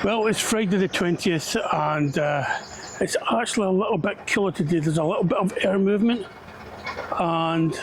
Well, it's Friday the 20th and it's actually a little bit cooler today. There's a little bit of air movement and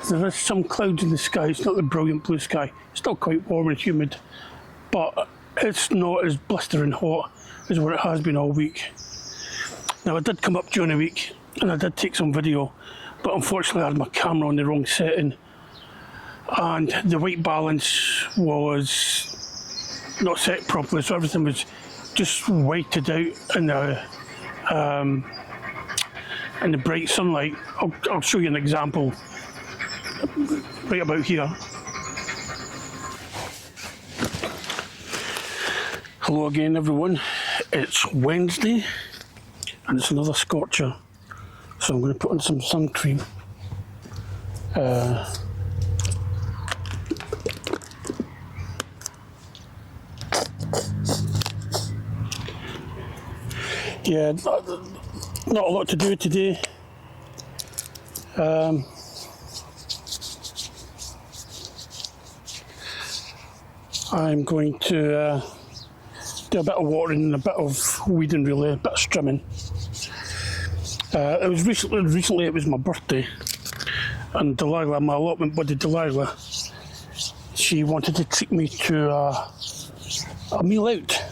there is some clouds in the sky. It's not the brilliant blue sky. It's still quite warm and humid, but it's not as blistering hot as what it has been all week. Now, I did come up during the week and I did take some video, but unfortunately I had my camera on the wrong setting and the white balance was not set properly, so everything was just weighted out in the bright sunlight. I'll show you an example right about here. Hello again everyone, it's Wednesday and it's another scorcher, so I'm going to put on some sun cream. Yeah, not a lot to do today. I'm going to do a bit of watering and a bit of weeding, really, a bit of strimming. It was recently it was my birthday, and Delilah, my allotment buddy Delilah, she wanted to treat me to a meal out.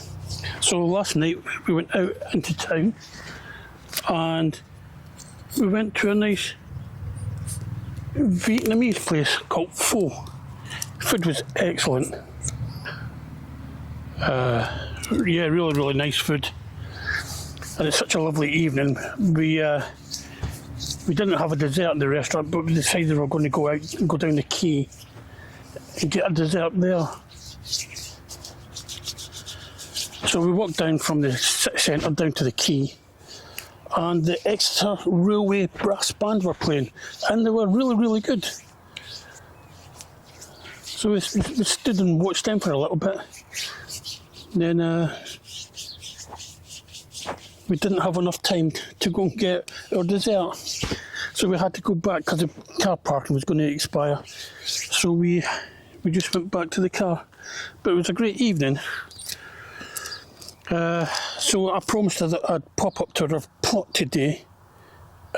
So last night we went out into town and we went to a nice Vietnamese place called Pho. Food was excellent. Yeah, really nice food. And it's such a lovely evening. We didn't have a dessert in the restaurant, but we decided we were going to go out and go down the quay and get a dessert there. So we walked down from the city centre down to the quay, and the Exeter Railway brass band were playing, and they were really good. So we stood and watched them for a little bit. Then we didn't have enough time to go and get our dessert, so we had to go back because the car parking was going to expire. So we just went back to the car, but it was a great evening. So I promised her that I'd pop up to her plot today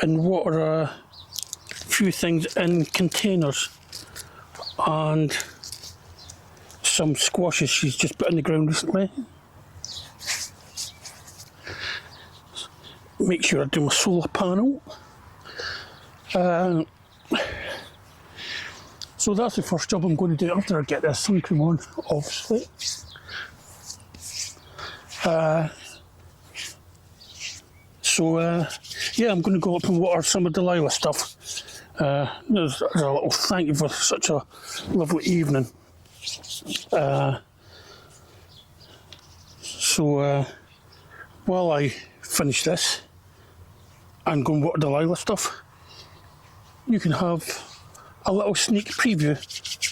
and water a few things in containers and some squashes she's just put in the ground recently. Make sure I do my solar panel. So that's the first job I'm going to do after I get this sun cream on, obviously. Yeah, I'm going to go up and water some of Delilah's stuff. There's a little thank you for such a lovely evening. While I finish this and go and water Delilah's stuff, you can have a little sneak preview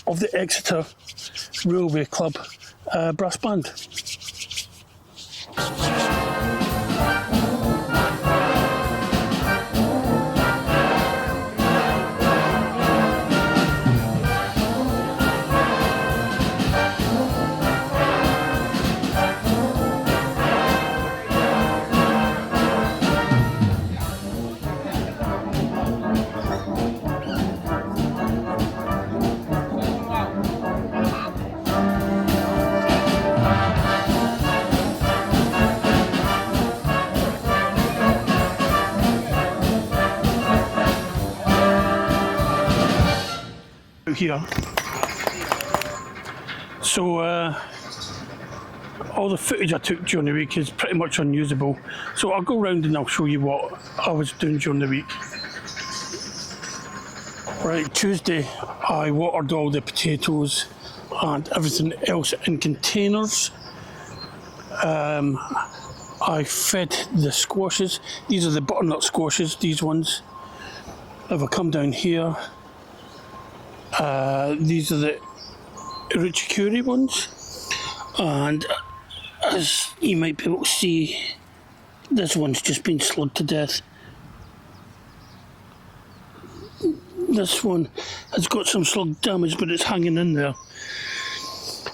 of the Exeter Railway Club brass band. Here. So all the footage I took during the week is pretty much unusable. So I'll go round and I'll show you what I was doing during the week. Right, Tuesday I watered all the potatoes and everything else in containers. I fed the squashes. These are the butternut squashes, these ones. If I come down here, these are the Richikuri ones, and as you might be able to see, this one's just been slugged to death. This one has got some slug damage, but it's hanging in there.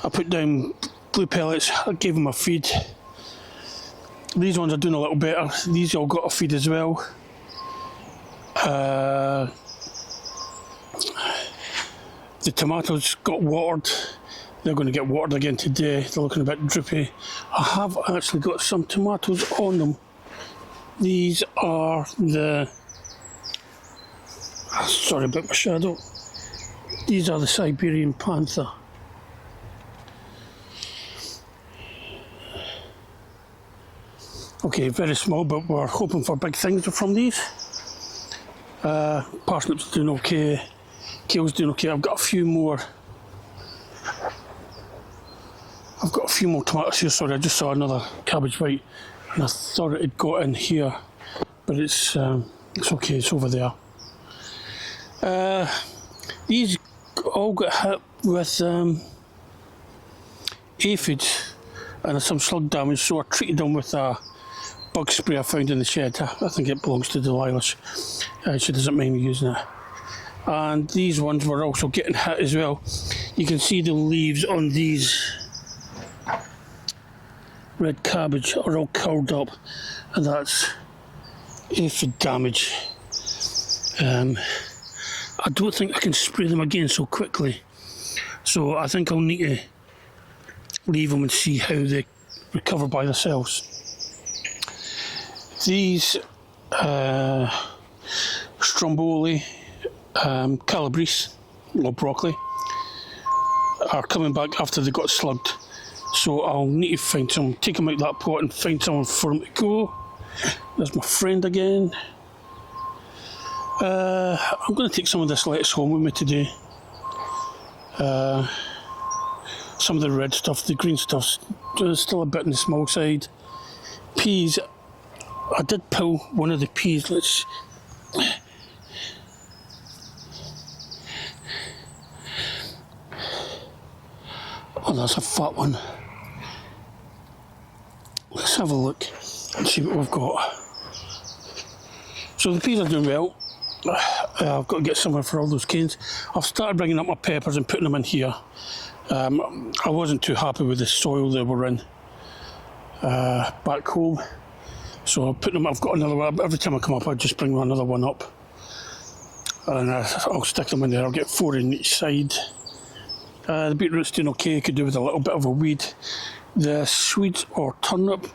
I put down glue pellets. I gave them a feed. These ones are doing a little better. These all got a feed as well. The tomatoes got watered. They're going to get watered again today. They're looking a bit droopy. I have actually got some tomatoes on them. These are the... Sorry about my shadow. These are the Siberian Panther. Okay, very small, but we're hoping for big things from these. Parsnips doing okay. Kale's doing okay. I've got a few more tomatoes here. Sorry, I just saw another cabbage white and I thought it had got in here, but it's okay, it's over there. These all got hit with aphids and some slug damage, so I treated them with a bug spray I found in the shed. I think it belongs to Delilah. She doesn't mind me using it. And these ones were also getting hit as well. You can see the leaves on these red cabbage are all curled up, and that's aphid damage. I don't think I can spray them again so quickly, so I think I'll need to leave them and see how they recover by themselves. These stromboli, calabrese or broccoli are coming back after they got slugged, so I'll need to find some, take them out of that pot and find someone for them to go. There's my friend again. I'm going to take some of this lettuce home with me today. Some of the red stuff, the green stuff's still a bit on the small side. Peas, I did pull one of the peas. Let's... Oh, that's a fat one. Let's have a look and see what we've got. So the peas are doing well. I've got to get somewhere for all those canes. I've started bringing up my peppers and putting them in here. I wasn't too happy with the soil they were in back home, so I'll put them. I've got another one. Every time I come up, I just bring another one up, and I'll stick them in there. I'll get 4 in each side. The beetroot's doing okay. Could do with a little bit of a weed. The Swedes or turnip,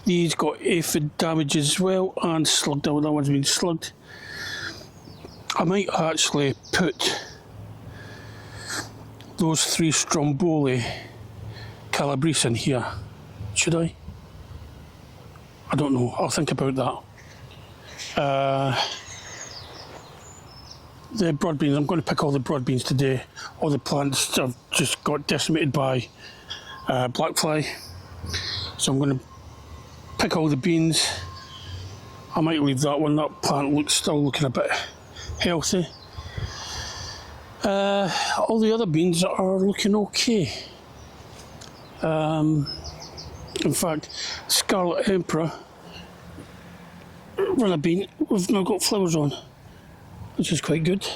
these got aphid damage as well and slugged. That one's been slugged. I might actually put those 3 stromboli calabrese in here. Should I? I don't know. I'll think about that. The broad beans, I'm going to pick all the broad beans today. All the plants have just got decimated by black fly. So I'm going to pick all the beans. I might leave that one. That plant looks still looking a bit healthy. All the other beans are looking okay. In fact, Scarlet Emperor, runner bean, we've now got flowers on, which is quite good.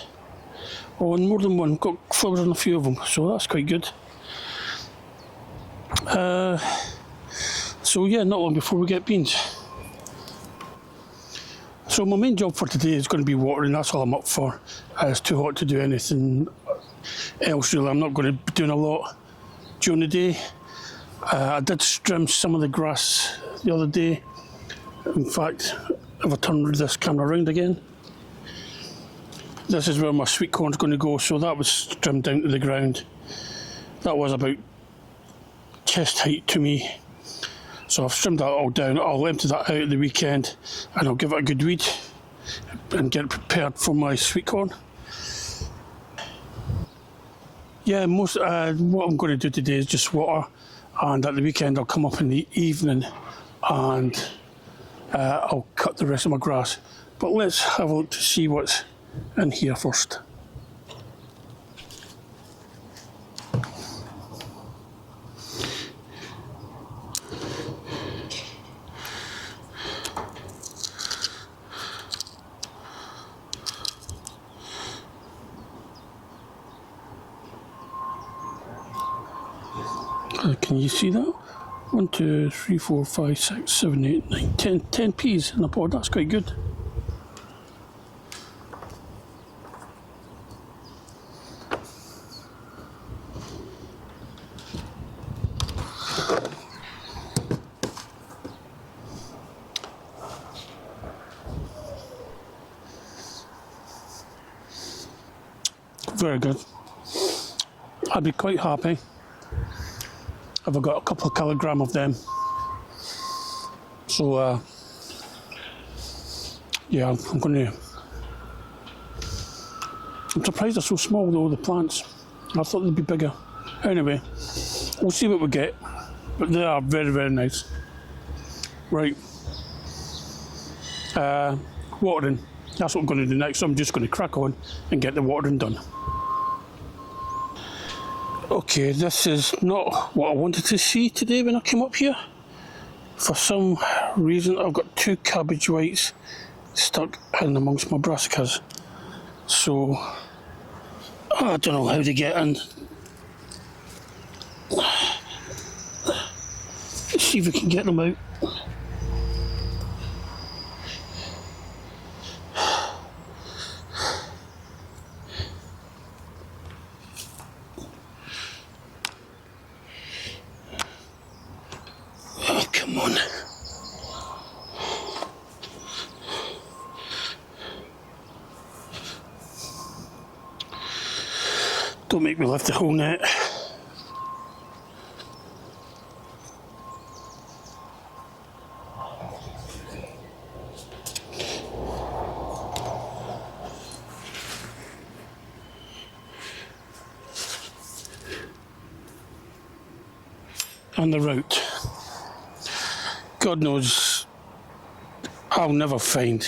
Oh, and more than one, got flowers on a few of them, so that's quite good. So yeah, not long before we get beans. So my main job for today is going to be watering. That's all I'm up for. It's too hot to do anything else really. I'm not going to be doing a lot during the day. I did trim some of the grass the other day. In fact, if I turn this camera around again, this is where my sweet corn's going to go. So that was trimmed down to the ground. That was about chest height to me. So I've trimmed that all down. I'll empty that out at the weekend and I'll give it a good weed and get it prepared for my sweet corn. Yeah, what I'm going to do today is just water, and at the weekend I'll come up in the evening and I'll cut the rest of my grass. But let's have a look to see what's in here first. Can you see that? 1, 2, 3, 4, 5, 6, 7, 8, 9, 10. 10 peas in a pod. That's quite good. Very good. I'd be quite happy if I got a couple of kilogram of them. So yeah, I'm surprised they're so small though, the plants. I thought they'd be bigger. Anyway, we'll see what we get, but they are very, very nice. Right, watering. That's what I'm going to do next. So I'm just going to crack on and get the watering done. Okay, this is not what I wanted to see today when I came up here. For some reason, I've got 2 cabbage whites stuck in amongst my brassicas. So, I don't know how to get in. Let's see if we can get them out. Come on. Don't make me lift the whole net. And the route. God knows I'll never find.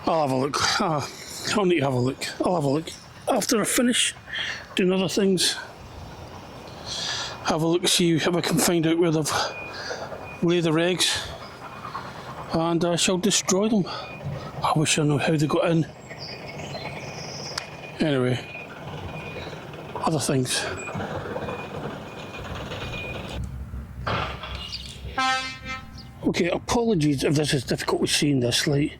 I'll have a look. I'll need to have a look. I'll have a look after I finish doing other things. Have a look, see if I can find out where they've laid their eggs, and I shall destroy them. I wish I knew how they got in. Anyway, other things. Okay, apologies if this is difficult to see in this light,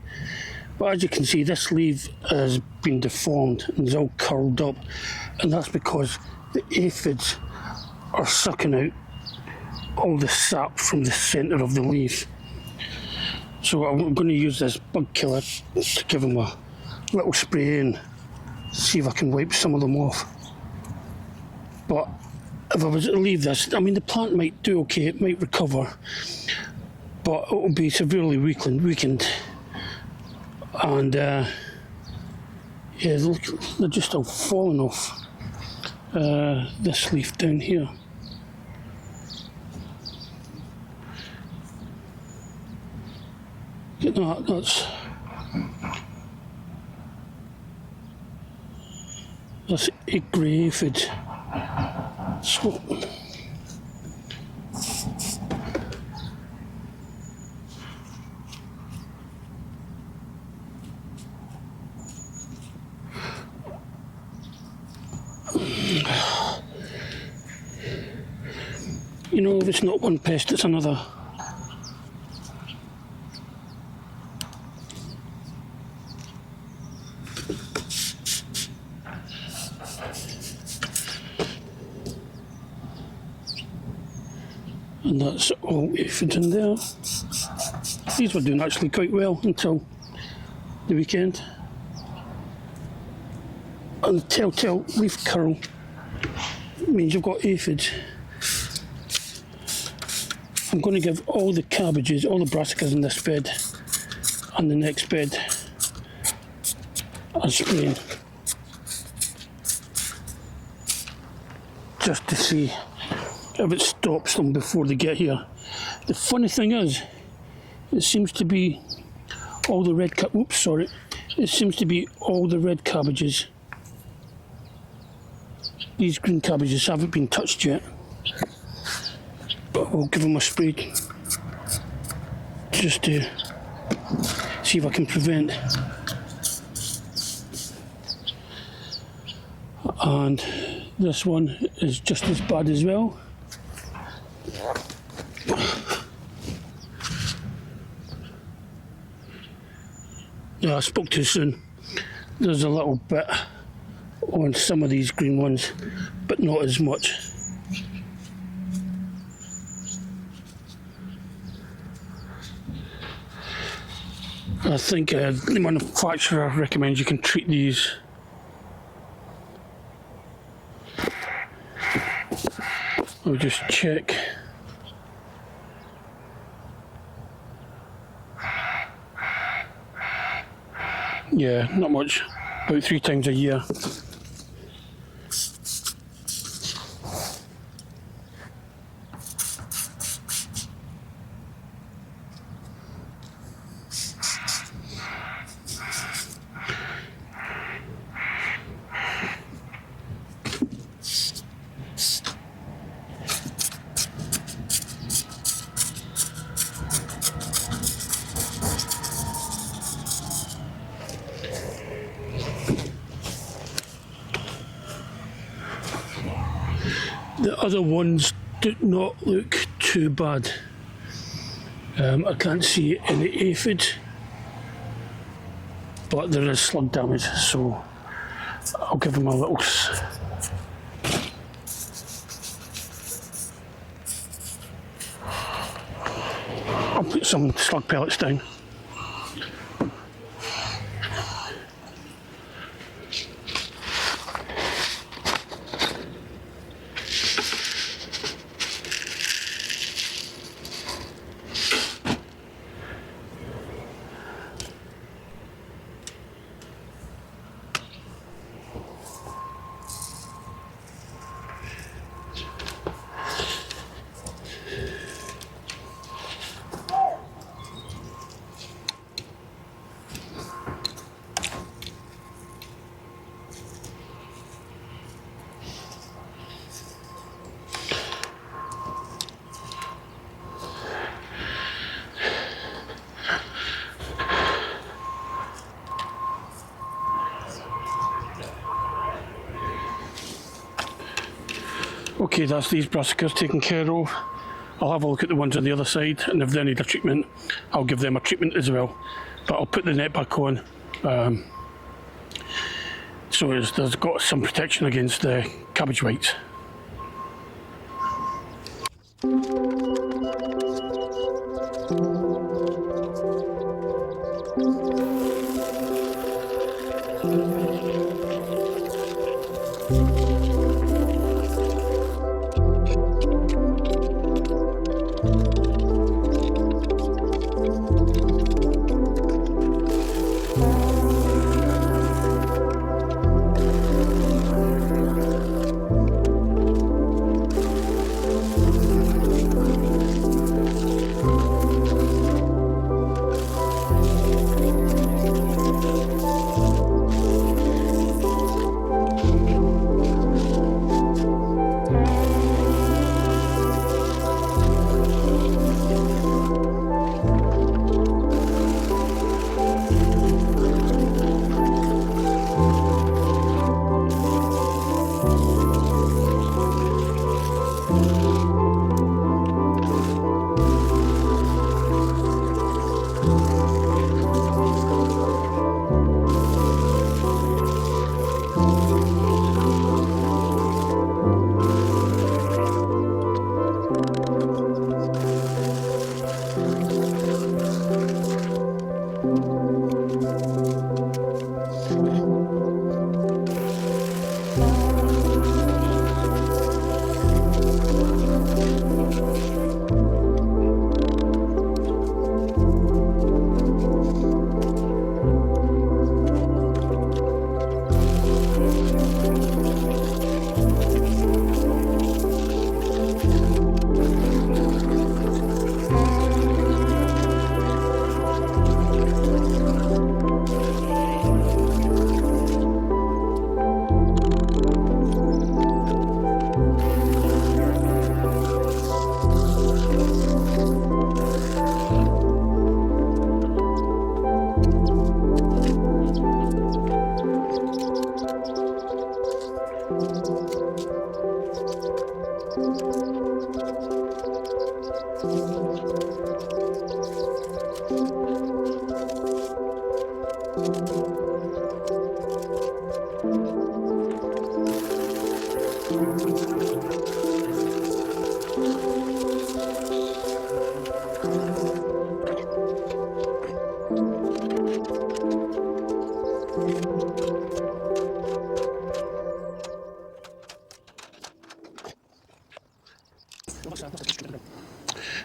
but as you can see, this leaf has been deformed and is all curled up, and that's because the aphids are sucking out all the sap from the centre of the leaf. So I'm going to use this bug killer to give them a little spray and see if I can wipe some of them off. But if I was to leave this, I mean, the plant might do okay, it might recover, but it will be severely weakened. And yeah, look, they're just all falling off this leaf down here. Get that, that's a grey aphid. So, you know, if it's not one pest, it's another. And that's all aphids in there. These were doing actually quite well until the weekend. And the telltale leaf curl means you've got aphids. I'm going to give all the cabbages, all the brassicas in this bed and the next bed a spraying, just to see if it stops them before they get here. The funny thing is, it seems to be all the red it seems to be all the red cabbages. These green cabbages haven't been touched yet, but I'll give them a spray just to see if I can prevent. And This one is just as bad as well. Yeah, I spoke too soon. There's a little bit on some of these green ones, but not as much. I think the manufacturer recommends you can treat these. I'll just check. Yeah, not much. About 3 times a year. The other ones do not look too bad. I can't see any aphid, but there is slug damage, so I'll give them a little. I'll put some slug pellets down. Okay, that's these brassicas taken care of. I'll have a look at the ones on the other side, and if they need a treatment, I'll give them a treatment as well. But I'll put the net back on, so there's got some protection against the cabbage whites.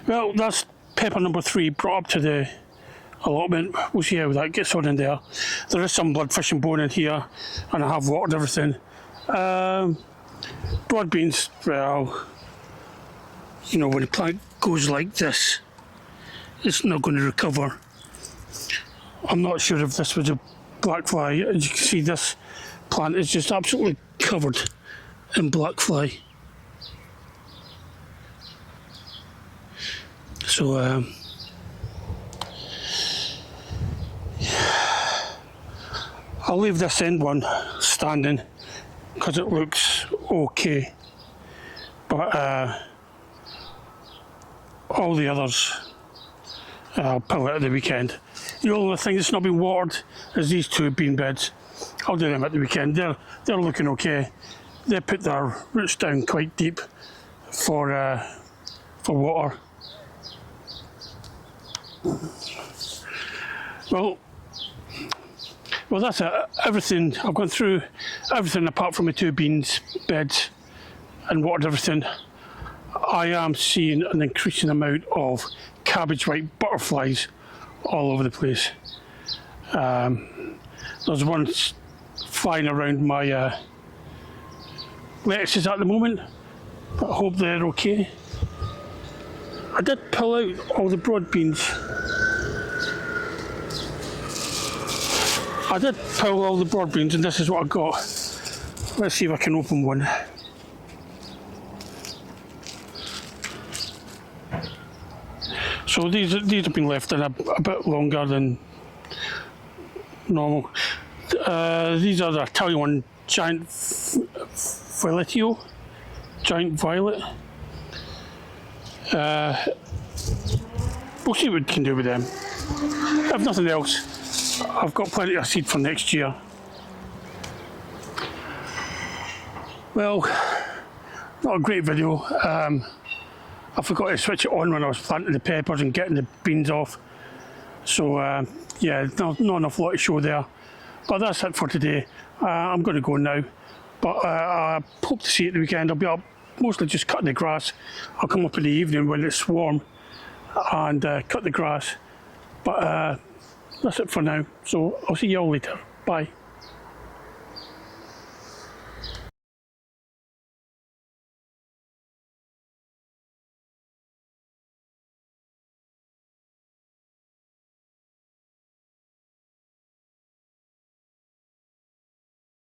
Well, that's pepper number 3 brought up to the allotment. We'll see how that gets on in there. There is some blood fish and bone in here, and I have watered everything. Broad beans, well, you know, when the plant goes like this, it's not going to recover. I'm not sure if this was a black fly. As you can see, this plant is just absolutely covered in black fly. So I'll leave this end one standing because it looks okay, but all the others I'll pull out at the weekend. The only thing that's not been watered is these 2 bean beds. I'll do them at the weekend. They're looking okay. They put their roots down quite deep for water. Well, that's it. Everything, I've gone through everything apart from the 2 beans beds and watered everything. I am seeing an increasing amount of cabbage white butterflies all over the place. There's one flying around my lettuces at the moment, but I hope they're okay. I did pull out all the broad beans. I did pull all the broad beans, and this is what I got. Let's see if I can open one. So these have been left in a bit longer than normal. These are the Italian giant violetio, giant violet. We'll see what we can do with them. If nothing else, I've got plenty of seed for next year. Well, not a great video. I forgot to switch it on when I was planting the peppers and getting the beans off. So yeah, not enough lot to show there. But that's it for today. I'm going to go now. But I hope to see you at the weekend. I'll be up mostly just cutting the grass. I'll come up in the evening when it's warm and cut the grass. But that's it for now. So I'll see you all later. Bye.